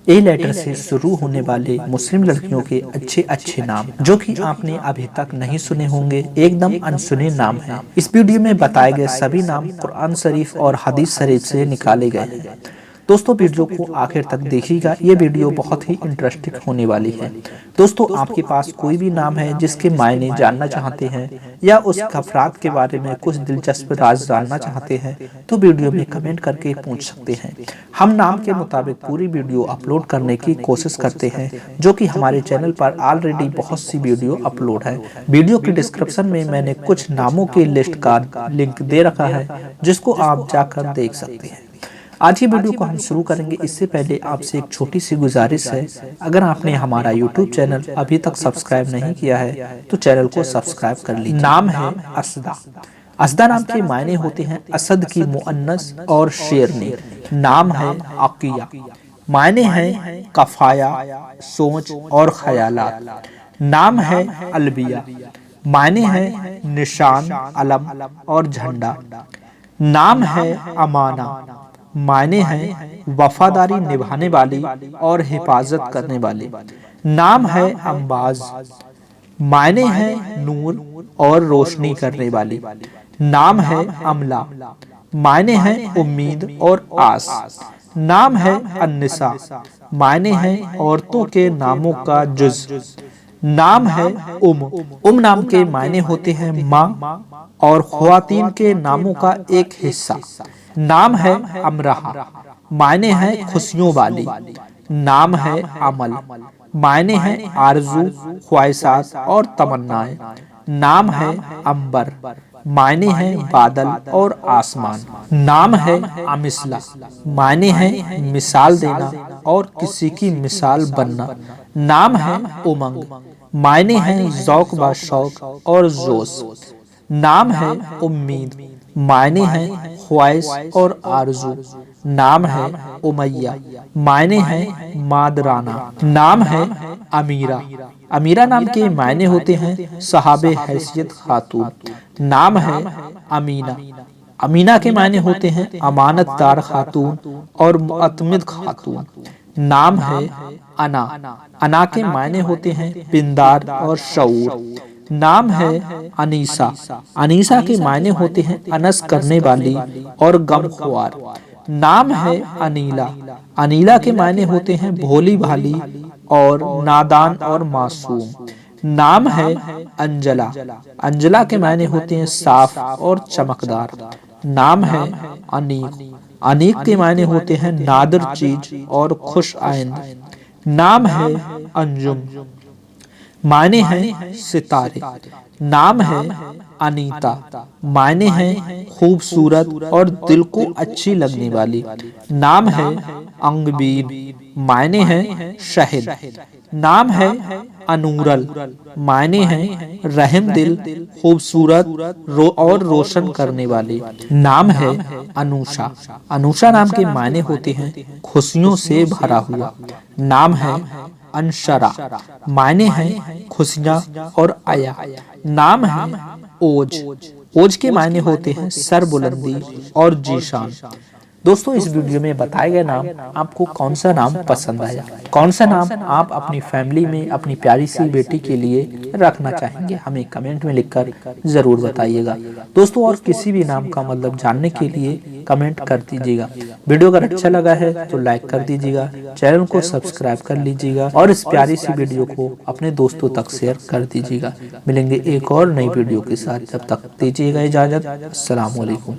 اے letter سے شروع ہونے والے مسلم لڑکیوں کے اچھے اچھے نام جو کہ آپ نے ابھی تک نہیں سنے ہوں گے، ایک دم انسنے نام ہیں۔ اس ویڈیو میں بتائے گئے سبھی نام قرآن شریف اور حدیث شریف سے نکالے گئے ہیں۔ دوستو ویڈیو کو آخر تک دیکھیے گا، یہ ویڈیو بہت ہی انٹرسٹنگ ہونے والی ہے۔ دوستو آپ کے پاس کوئی بھی نام ہے جس کے معنی جاننا چاہتے ہیں یا اس افراد کے بارے میں کچھ دلچسپ راز جاننا چاہتے ہیں تو ویڈیو میں کمنٹ کر کے پوچھ سکتے ہیں۔ ہم نام کے مطابق پوری ویڈیو اپلوڈ کرنے کی کوشش کرتے ہیں، جو کہ ہمارے چینل پر آلریڈی بہت سی ویڈیو اپلوڈ ہے۔ ویڈیو کی ڈسکرپشن میں نے کچھ ناموں کی لسٹ کا لنک دے رکھا ہے جس کو آپ جا کر دیکھ سکتے ہیں۔ آج کی ویڈیو کو ہم شروع کریں گے، اس سے پہلے آپ سے ایک چھوٹی سی گزارش ہے، اگر آپ نے ہمارا یوٹیوب چینل ابھی تک سبسکرائب نہیں کیا ہے تو چینل کو سبسکرائب کر لیجیے۔ نام ہے اسدہ۔ اسدہ نام کے معنی ہوتے ہیں اسد کی مؤنث اور شیرنی۔ نام ہے عقیہ، معنی ہے کفایہ، سوچ اور خیالات۔ نام ہے البیہ، معنی ہے نشان، علم اور جھنڈا۔ نام ہے امانہ، معنی ہے وفاداری نبھانے والی اور حفاظت کرنے والی۔ نام ہے انباز، معنی ہے نور اور روشنی کرنے والی۔ نام ہے املا، معنی ہے امید اور آس۔ نام ہے النساء، معنی ہے عورتوں کے ناموں کا جز۔ نام ہے ام نام کے معنی ہوتے ہیں ماں اور خواتین کے ناموں کا ایک حصہ۔ نام ہے امرہا، معنی ہے خوشیوں والی۔ نام ہے عمل، معنی ہے آرزو، خواہشات اور تمنائیں۔ نام ہے عنبر، معنی ہے بادل اور آسمان۔ نام ہے امثلہ، معنی ہے مثال دینا اور کسی کی مثال بننا۔ نام ہے امنگ، معنی ہے ذوق و شوق اور جوش۔ نام ہے امید، معنی ہے خواہش اور آرزو۔ نام ہے امیہ، معنی ہے مادرانہ۔ نام ہے امیرہ، امیرہ نام کے معنی ہوتے ہیں صاحب حیثیت خاتون۔ نام ہے امینہ، امینہ کے معنی ہوتے ہیں امانت دار خاتون اور معتمد خاتون۔ نام ہے انا، انا کے معنی ہوتے ہیں پندار اور شعور۔ نام ہے انیسہ، انیسہ کے معنی ہوتے ہیں انس کرنے والی اور غم خوار۔ نام ہے انیلہ، انیلہ کے معنی ہوتے ہیں بھولی بھالی اور نادان اور معصوم۔ نام ہے انجلا، انجلا کے معنی ہوتے ہیں صاف اور چمکدار۔ نام ہے انیق، انیق کے معنی ہوتے ہیں نادر چیز اور خوش آئند۔ نام ہے انجم، معنی ہے ستارے۔ نام ہے انیتا، معنی ہے خوبصورت اور دل کو اچھی لگنے والی۔ نام ہے انگبین، معنی ہے شہد۔ نام ہے انورل، معنی ہے رحم دل، خوبصورت اور روشن کرنے والی۔ نام ہے انوشا، انوشا نام کے معنی ہوتے ہیں خوشیوں سے بھرا ہوا۔ نام ہے انشرا، معنی ہے خوشیاں اور عیا۔ نام ہے اوج، اوج کے معنی ہوتے ہیں سر بلندی اور ذیشان۔ دوستو اس ویڈیو میں بتائے گئے نام آپ کو کون سا نام پسند آیا، کون سا نام آپ اپنی فیملی میں اپنی پیاری سی بیٹی کے لیے رکھنا چاہیں گے، ہمیں کمنٹ میں لکھ کر ضرور بتائیے گا۔ دوستو اور کسی بھی نام کا مطلب جاننے کے لیے کمنٹ کر دیجیے گا۔ ویڈیو اگر اچھا لگا ہے تو لائک کر دیجیے گا، چینل کو سبسکرائب کر لیجیے گا اور اس پیاری سی ویڈیو کو اپنے دوستوں تک شیئر کر دیجیے گا۔ ملیں گے ایک اور نئی ویڈیو کے ساتھ، جب تک دیجیے گا اجازت۔ السلام علیکم۔